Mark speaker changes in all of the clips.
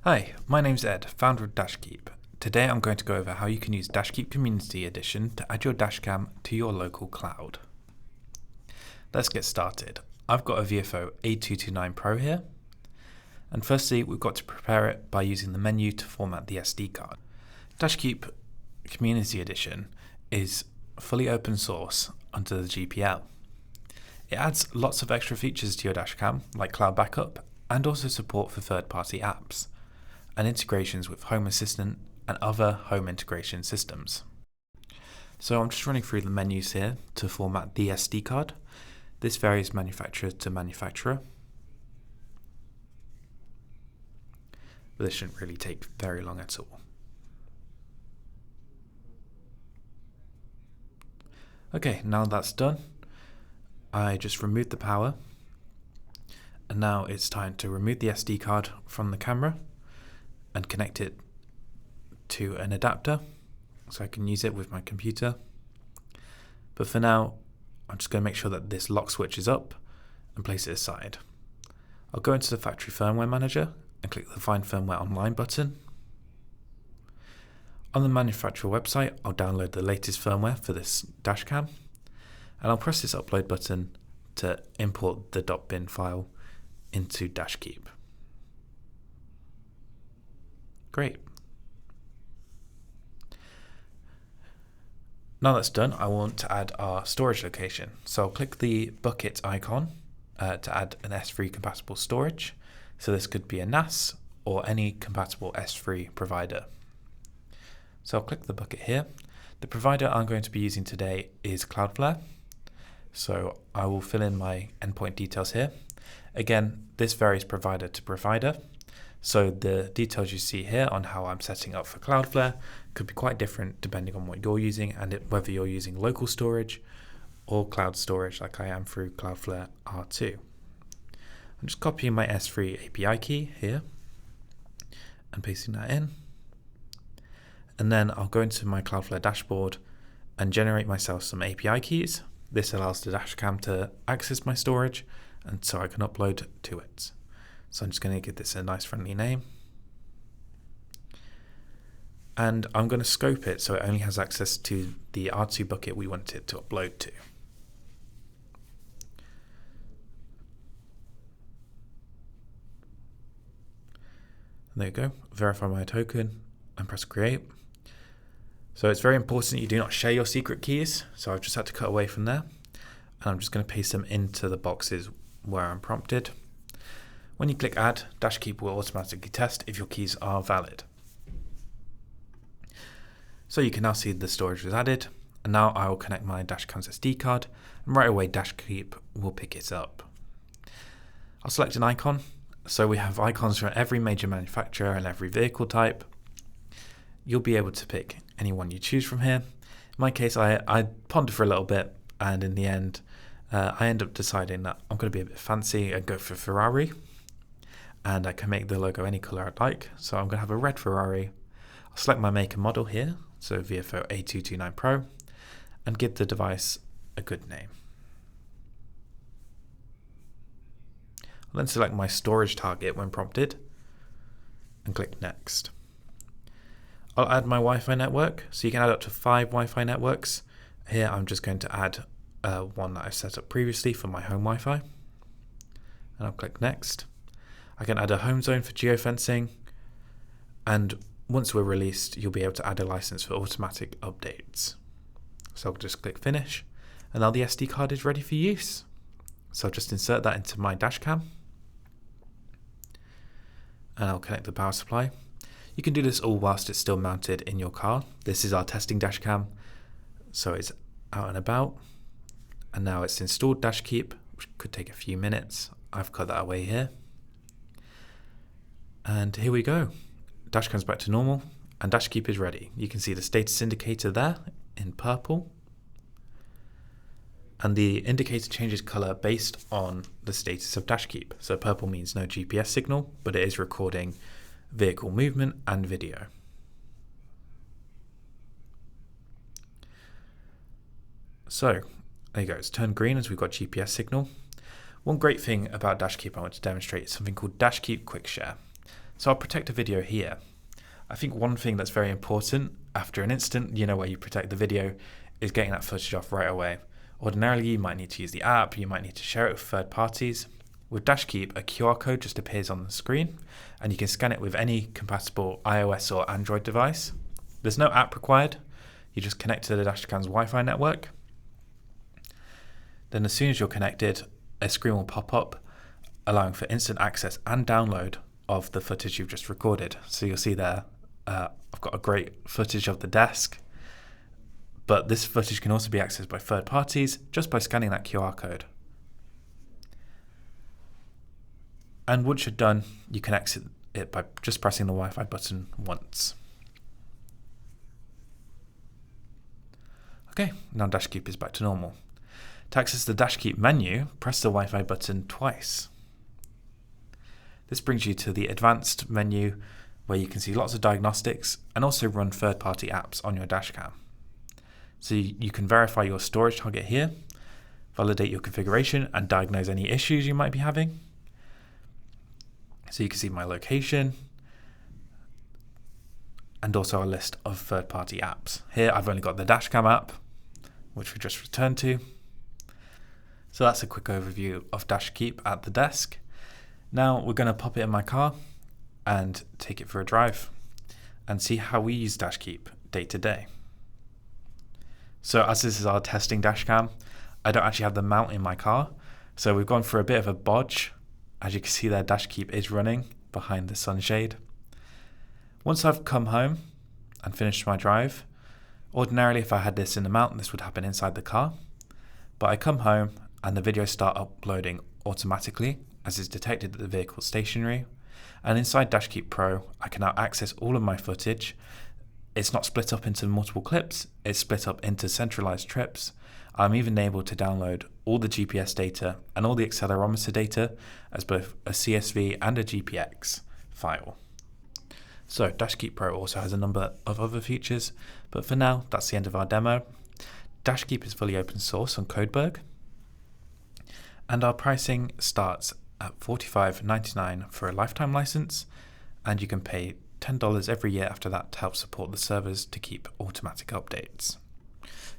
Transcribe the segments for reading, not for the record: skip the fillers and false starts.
Speaker 1: Hi, my name's Ed, founder of DashKeep. Today I'm going to go over how you can use DashKeep Community Edition to add your Dashcam to your local cloud. Let's get started. I've got a VFO A229 Pro here, and firstly we've got to prepare it by using the menu to format the SD card. DashKeep Community Edition is fully open source under the GPL. It adds lots of extra features to your Dashcam, like cloud backup, and also support for third-party apps, and integrations with Home Assistant and other home integration systems. So I'm just running through the menus here to format the SD card. This varies manufacturer to manufacturer, but this shouldn't really take very long at all. Okay, now that's done, I just removed the power, and now it's time to remove the SD card from the camera and connect it to an adapter so I can use it with my computer. But for now, I'm just going to make sure that this lock switch is up and place it aside. I'll go into the factory firmware manager and click the Find Firmware Online button. On the manufacturer website, I'll download the latest firmware for this dashcam, and I'll press this upload button to import the .bin file into DashKeep. Great. Now that's done, I want to add our storage location. So I'll click the bucket icon to add an S3 compatible storage. So this could be a NAS or any compatible S3 provider. So I'll click the bucket here. The provider I'm going to be using today is Cloudflare. So I will fill in my endpoint details here. Again, this varies provider to provider. So the details you see here on how I'm setting up for Cloudflare could be quite different depending on what you're using and whether you're using local storage or cloud storage like I am through Cloudflare R2. I'm just copying my S3 API key here and pasting that in. And then I'll go into my Cloudflare dashboard and generate myself some API keys. This allows the Dashcam to access my storage and so I can upload to it. So I'm just going to give this a nice friendly name. And I'm going to scope it so it only has access to the R2 bucket we want it to upload to. And there you go, verify my token and press create. So it's very important you do not share your secret keys. So I've just had to cut away from there. And I'm just going to paste them into the boxes where I'm prompted. When you click add, DashKeep will automatically test if your keys are valid. So you can now see the storage was added, and now I will connect my Dashcam's SD card, and right away DashKeep will pick it up. I'll select an icon. So we have icons for every major manufacturer and every vehicle type. You'll be able to pick any one you choose from here. In my case, I pondered for a little bit, and in the end, I end up deciding that I'm going to be a bit fancy and go for Ferrari. And I can make the logo any color I'd like. So I'm going to have a red Ferrari. I'll select my make and model here, so VFO A229 Pro, and give the device a good name. I'll then select my storage target when prompted and click next. I'll add my Wi-Fi network, so you can add up to 5 Wi-Fi networks. Here I'm just going to add one that I've set up previously for my home Wi-Fi, and I'll click next. I can add a home zone for geofencing, and once we're released, you'll be able to add a license for automatic updates. So I'll just click finish, and now the SD card is ready for use. So I'll just insert that into my Dashcam, and I'll connect the power supply. You can do this all whilst it's still mounted in your car. This is our testing Dashcam, so it's out and about, and now it's installed DashKeep, which could take a few minutes. I've cut that away here. And here we go. Dashcam's back to normal and DashKeep is ready. You can see the status indicator there in purple. And the indicator changes color based on the status of DashKeep. So purple means no GPS signal, but it is recording vehicle movement and video. So there you go, it's turned green as we've got GPS signal. One great thing about DashKeep I want to demonstrate is something called DashKeep Quick Share. So I'll protect a video here. I think one thing that's very important after an incident, where you protect the video, is getting that footage off right away. Ordinarily, you might need to use the app, you might need to share it with third parties. With DashKeep, a QR code just appears on the screen, and you can scan it with any compatible iOS or Android device. There's no app required. You just connect to the Dashcam's Wi-Fi network. Then as soon as you're connected, a screen will pop up, allowing for instant access and download of the footage you've just recorded. So you'll see there, I've got a great footage of the desk, but this footage can also be accessed by third parties just by scanning that QR code. And once you're done, you can exit it by just pressing the Wi-Fi button once. Okay, now DashKeep is back to normal. To access the DashKeep menu, press the Wi-Fi button twice. This brings you to the advanced menu where you can see lots of diagnostics and also run third-party apps on your Dashcam. So you can verify your storage target here, validate your configuration and diagnose any issues you might be having. So you can see my location and also a list of third-party apps. Here I've only got the Dashcam app, which we just returned to. So that's a quick overview of DashKeep at the desk. Now we're going to pop it in my car and take it for a drive and see how we use DashKeep day to day. So as this is our testing Dashcam, I don't actually have the mount in my car. So we've gone for a bit of a bodge. As you can see there, DashKeep is running behind the sunshade. Once I've come home and finished my drive, ordinarily if I had this in the mount, this would happen inside the car. But I come home and the videos start uploading automatically as it's detected that the vehicle is stationary. And inside DashKeep Pro, I can now access all of my footage. It's not split up into multiple clips, it's split up into centralized trips. I'm even able to download all the GPS data and all the accelerometer data as both a CSV and a GPX file. So DashKeep Pro also has a number of other features, but for now, that's the end of our demo. DashKeep is fully open source on Codeberg, and our pricing starts at $45.99 for a lifetime license, and you can pay $10 every year after that to help support the servers to keep automatic updates.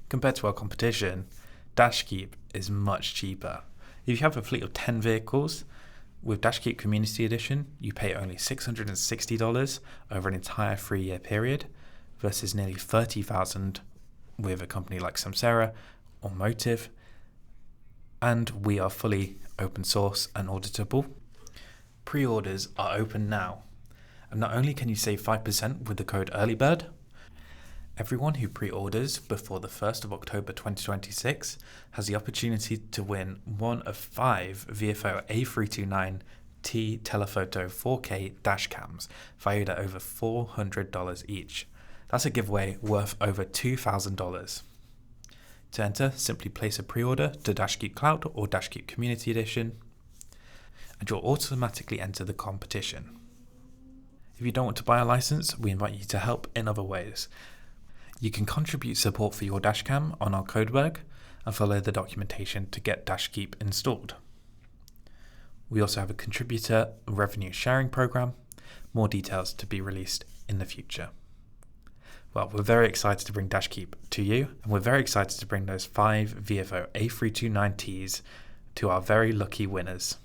Speaker 1: Compared to our competition, DashKeep is much cheaper. If you have a fleet of 10 vehicles, with DashKeep Community Edition, you pay only $660 over an entire 3-year period versus nearly $30,000 with a company like Samsara or Motive. And we are fully open source and auditable. Pre-orders are open now. And not only can you save 5% with the code EARLYBIRD, everyone who pre-orders before the 1st of October 2026 has the opportunity to win one of 5 VFO A329T telephoto 4K dashcams valued at over $400 each. That's a giveaway worth over $2,000. To enter, simply place a pre-order to DashKeep Cloud or DashKeep Community Edition, and you'll automatically enter the competition. If you don't want to buy a license, we invite you to help in other ways. You can contribute support for your Dashcam on our Codeberg and follow the documentation to get DashKeep installed. We also have a contributor revenue sharing program, more details to be released in the future. Well, we're very excited to bring DashKeep to you, and we're very excited to bring those 5 VFO A329Ts to our very lucky winners.